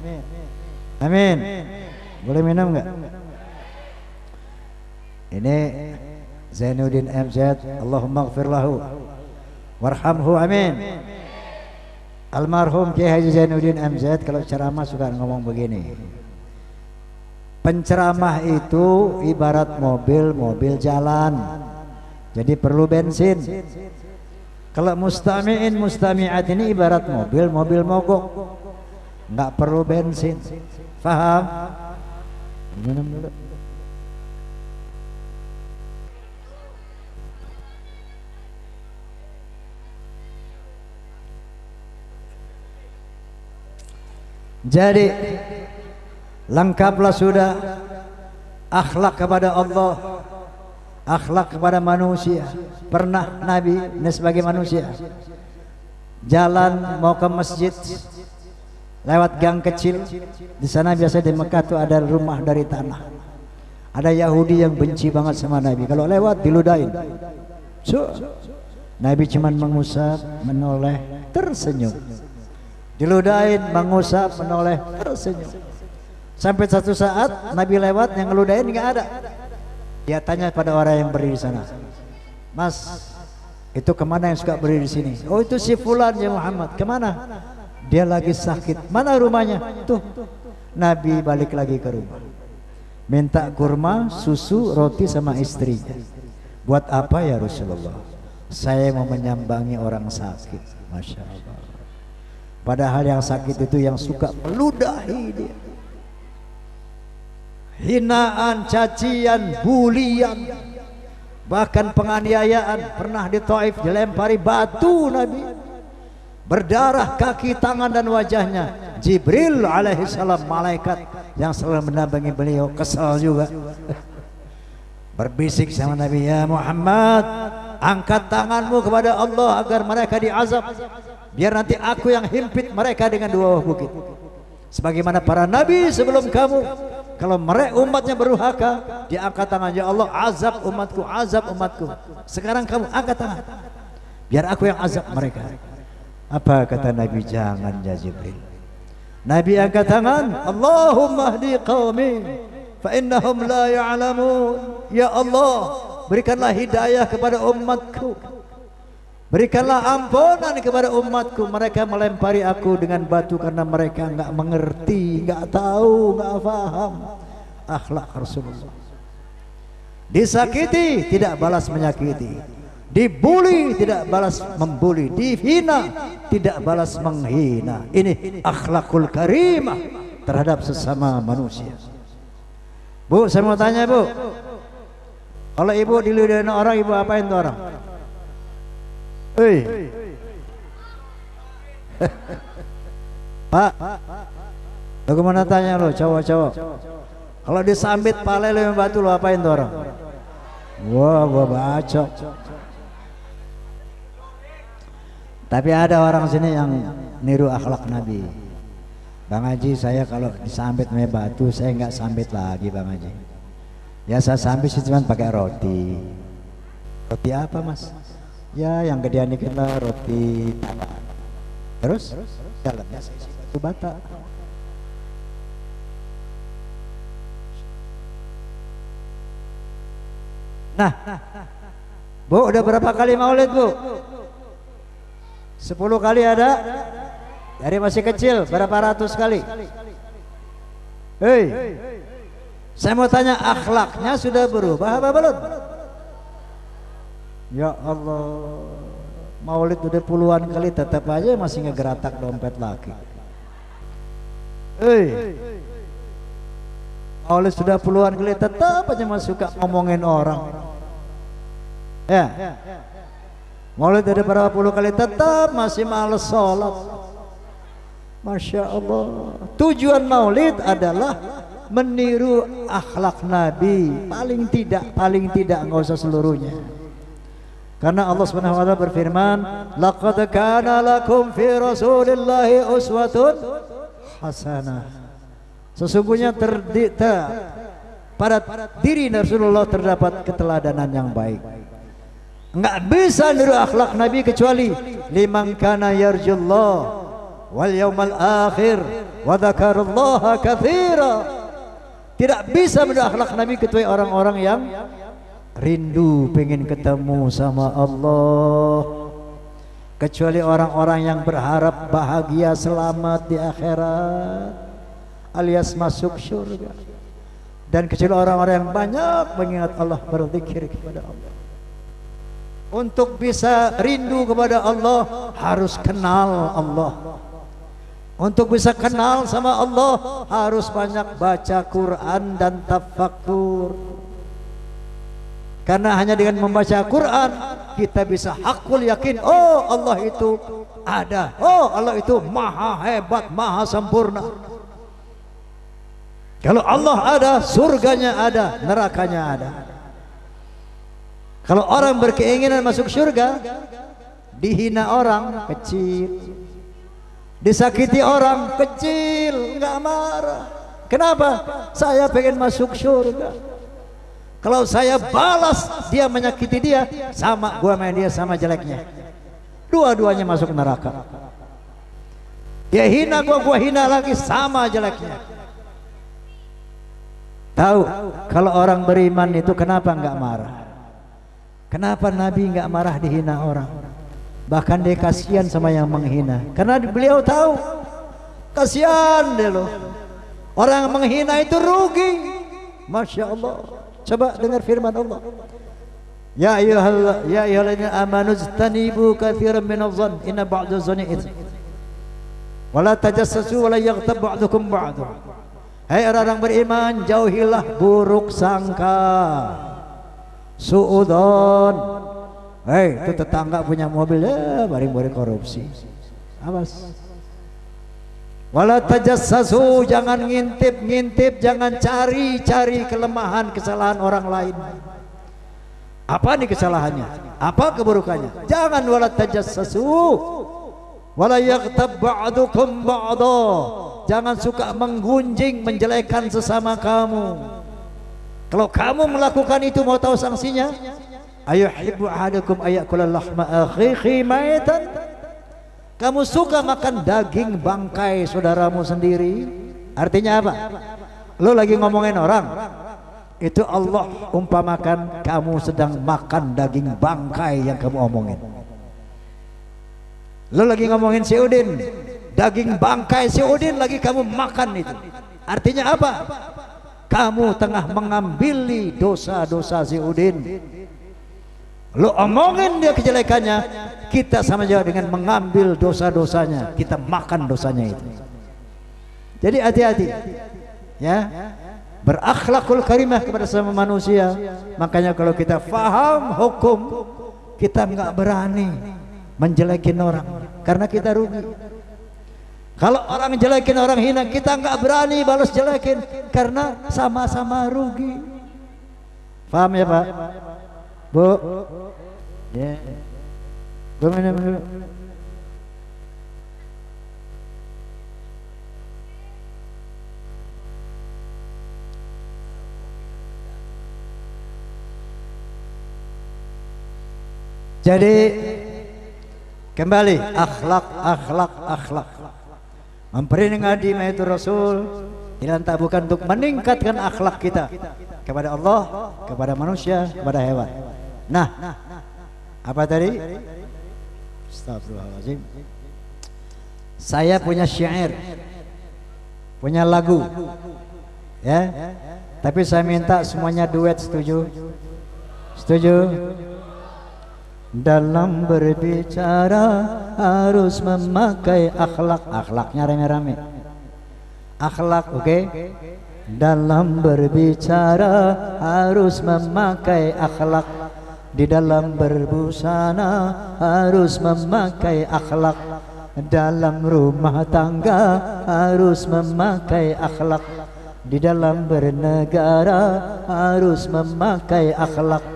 Amin. Boleh minum nggak? Ini Zainuddin MZ, Allahumma gfir lahu warhamhu amin. Almarhum Kiai Haji Zainuddin MZ kalau ceramah suka ngomong begini, penceramah itu ibarat mobil jalan, jadi perlu bensin. Kalau mustami'in mustami'at ini ibarat mobil mogok, nggak perlu bensin. Faham? Minum dulu. Jadi lengkaplah sudah akhlak kepada Allah, akhlak kepada manusia. Pernah Nabi sebagai manusia jalan mau ke masjid lewat gang kecil, di sana biasa di Mekah tuh ada rumah dari tanah. Ada Yahudi yang benci banget sama Nabi, kalau lewat diludahin. Nabi cuman mengusap, menoleh, tersenyum. Diludahin, mengusap, menoleh, tersenyum. Sampai satu saat Nabi lewat, yang ngeludahin nggak ada. Dia tanya pada orang yang berdiri di sana, Mas, itu kemana yang suka berdiri di sini? Oh, itu si Fulan ya Muhammad. Kemana? Dia lagi sakit. Mana rumahnya? Tuh. Nabi balik lagi ke rumah, minta kurma, susu, roti sama istrinya. Buat apa ya Rasulullah? Saya mau menyambangi orang sakit. Masya Allah. Padahal yang sakit itu yang suka meludahi dia. Hinaan, cacian, bulian, bahkan penganiayaan. Pernah di Taif dilempari batu Nabi, berdarah kaki, tangan dan wajahnya. Jibril alaihi salam, malaikat yang selalu mendampingi beliau, kesal juga. Berbisik sama Nabi, ya Muhammad, angkat tanganmu kepada Allah agar mereka diazab, biar nanti aku yang himpit mereka dengan dua bukit. Sebagaimana para nabi sebelum kamu, kalau mereka umatnya berduhaka, dia angkat tangan, ya Allah azab umatku, azab umatku. Sekarang kamu angkat tangan, biar aku yang azab mereka. Apa kata Nabi? Jangan ya Jibril. Nabi angkat tangan, Allahumma hdi qaumi fa innahum la ya'lamun. Ya Allah, berikanlah hidayah kepada umatku, berikanlah ampunan kepada umatku. Mereka melempari aku dengan batu karena mereka enggak mengerti, enggak tahu, enggak paham akhlak Rasulullah. Disakiti tidak balas menyakiti, dibuli tidak balas membuli, dihina tidak balas menghina. Ini akhlakul karimah terhadap sesama manusia. Bu, saya mau tanya Bu, kalau ibu diludahin orang, ibu apain tuh orang? Hei Pak, aku mana tanya lo, cowok-cowok, kalau disambit pale lo yang batu, lo apain tuh orang? Wah, gua bacok. Tapi ada orang sini yang niru akhlak Nabi. Bang Haji, saya kalau disambit sama batu, saya nggak sambit lagi Bang Haji. Ya saya sambit sih cuma pakai roti. Roti apa Mas? Ya yang gedean dikit lah, roti apa. Terus dalamnya saya isi batu bata. Nah, Bu, udah berapa kali maulid Bu? 10 kali ada? Dari masih kecil berapa ratus kali? Hei, saya mau tanya, akhlaknya sudah berubah apa belum? Ya Allah, maulid udah puluhan kali tetap aja masih ngegeratak dompet laki. Hei, maulid sudah puluhan kali tetap aja masih suka ngomongin orang. Ya, maulid ada berapa puluh kali tetap masih males sholat. Masya Allah. Tujuan maulid adalah meniru akhlak Nabi, paling tidak nggak usah seluruhnya. Karena Allah Subhanahu wa taala berfirman, laqad kana lakum fi Rasulillahi uswatun hasanah. Sesungguhnya pada diri Rasulullah terdapat keteladanan yang baik. Enggak bisa niru akhlak Nabi kecuali liman kana yarjullah wal yaumal akhir wa dzakarallaha katsira. Tidak bisa meniru akhlak Nabi kecuali orang-orang yang rindu pengen ketemu sama Allah. kecuali orang-orang yang berharap bahagia selamat di akhirat alias masuk surga, dan kecuali orang-orang yang banyak mengingat Allah, berzikir kepada Allah. Untuk bisa rindu kepada Allah harus kenal Allah. Untuk bisa kenal sama Allah harus banyak baca Quran dan tafakkur. Karena hanya dengan membaca Quran kita bisa hakul yakin, oh Allah itu ada, oh Allah itu maha hebat, maha sempurna. Kalau Allah ada, surganya ada, nerakanya ada. Kalau orang berkeinginan masuk surga, dihina orang kecil, disakiti orang kecil, nggak marah. Kenapa? Saya pengen masuk surga. Kalau saya balas dia menyakiti dia, sama gua main dia sama jeleknya, dua-duanya masuk neraka. Dia hina gua hina lagi, sama jeleknya. Tahu kalau orang beriman itu kenapa nggak marah? Kenapa Nabi nggak marah dihina orang? Bahkan dia kasihan sama yang menghina, karena beliau tahu kasihan deh loh. Orang yang menghina itu rugi. Masya Allah. Coba dengar firman Allah. Ya ayyuhalladzina amanu ijtanibu katsiran minadh-dhann inna ba'dadh-dhanni itsm. Wala tajassasu wala yaghtab ba'dukum ba'dha. Hai orang beriman, jauhilah buruk sangka, suudzon. Hei, itu tetangga punya mobil, ya baring-baring korupsi. Awas. Wala tajassasu, jangan ngintip-ngintip, jangan cari-cari kelemahan kesalahan orang lain. Apa nih kesalahannya? Apa keburukannya? Jangan wala tajassasu. Wala yaghtab ba'dukum ba'dha. Jangan suka menggunjing, menjelekkan sesama kamu. Kalau kamu melakukan itu, mau tahu sanksinya? Ayuhibbu ahadukum ayakula lahma akhihi maitan. Kamu suka makan daging bangkai saudaramu sendiri? Artinya apa? Lo lagi ngomongin orang, itu Allah umpamakan kamu sedang makan daging bangkai yang kamu omongin. Lo lagi ngomongin si Udin, daging bangkai si Udin lagi kamu makan itu. Artinya apa? Kamu tengah mengambil dosa-dosa si Udin. Lo omongin dia kejelekannya, kita sama juga dengan mengambil dosa-dosanya, kita makan dosanya itu. Jadi hati-hati ya, berakhlakul karimah kepada sama manusia. Makanya kalau kita faham hukum, kita nggak berani menjelekin orang karena kita rugi. Kalau orang jelekin, orang hina, kita nggak berani balas jelekin karena sama-sama rugi. Paham ya Pak? Bu, ya, bu minum dulu. Jadi kembali akhlak. Memperingati Maulid Rasul dilantak bukan untuk meningkatkan akhlak kita kepada Allah, kepada manusia, kepada hewan. Nah, apa tadi? Astagfirullahaladzim. Saya punya syair, punya lagu, ya. Tapi saya minta semuanya duet, setuju? Setuju? Dalam berbicara harus memakai akhlak. Akhlaknya rame-rame. Akhlak, oke? Dalam berbicara harus memakai akhlak. Di dalam berbusana harus memakai akhlak. Dalam rumah tangga harus memakai akhlak. Di dalam bernegara harus memakai akhlak.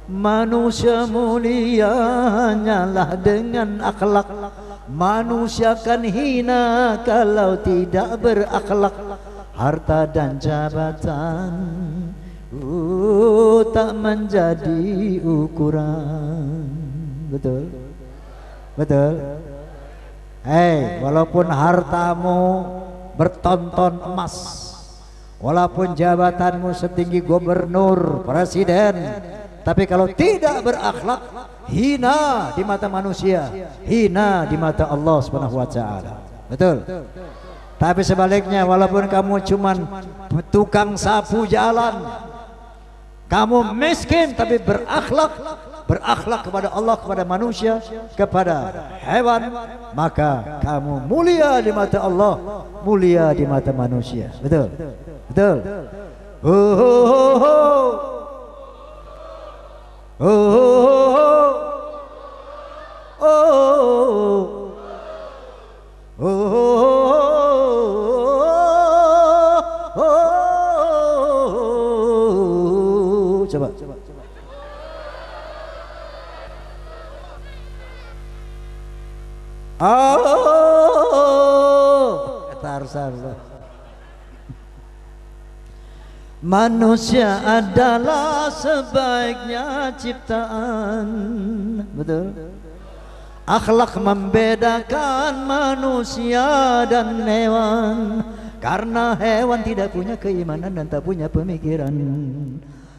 Manusia mulia hanyalah dengan akhlak. Manusia kan hina kalau tidak berakhlak. Harta dan jabatan tak menjadi ukuran. Betul? Betul? Hei, walaupun hartamu bertonton emas, walaupun jabatanmu setinggi gubernur, presiden, tapi kalau tidak berakhlak, hina di mata manusia, hina di mata Allah Subhanahu wa taala. Betul. Tapi sebaliknya, walaupun kamu cuman tukang sapu jalan, kamu miskin tapi berakhlak kepada Allah, kepada manusia, kepada hewan, maka kamu mulia di mata Allah, mulia di mata manusia. Betul. Betul. Oh, oh, oh. Oh, oh, oh, oh. Coba. Manusia adalah sebaiknya ciptaan. Betul. Akhlak membedakan manusia dan hewan, karena hewan tidak punya keimanan dan tak punya pemikiran.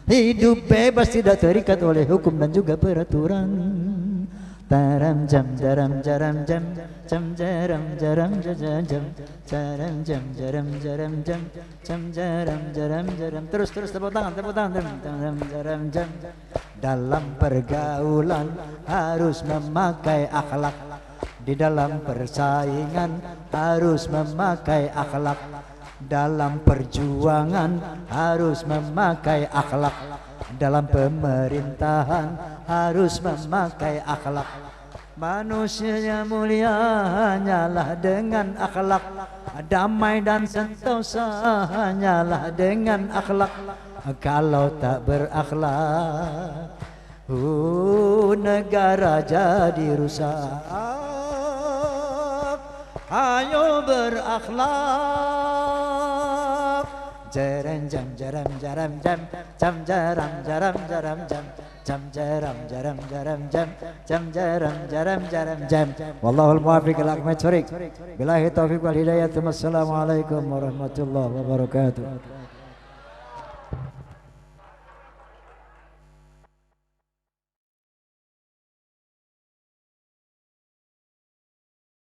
Hidup bebas, tidak terikat oleh hukum dan juga peraturan. Taram jam jaram jaram jam jam jaram jaram jam jam jaram jam jaram jaram jam jam jaram jaram jaram. Terus tepuk tangan jaram jaram jam. Dalam pergaulan harus memakai akhlak, di dalam persaingan harus memakai akhlak, dalam perjuangan harus memakai akhlak, dalam pemerintahan harus memakai akhlak. Manusia yang mulia hanyalah dengan akhlak, damai dan sentosa hanyalah dengan akhlak. Kalau tak berakhlak, negara jadi rusak. Ayo berakhlak. Jaram jam jaram jaram jam jam jaram jaram jaram jam jam jaram jaram jaram jam jam jaram jaram jaram jam. Wallahul muwaffiq ila aqwamit thoriq. Billahi taufiq wal hidayah. Wassalamualaikum warahmatullahi wabarakatuh.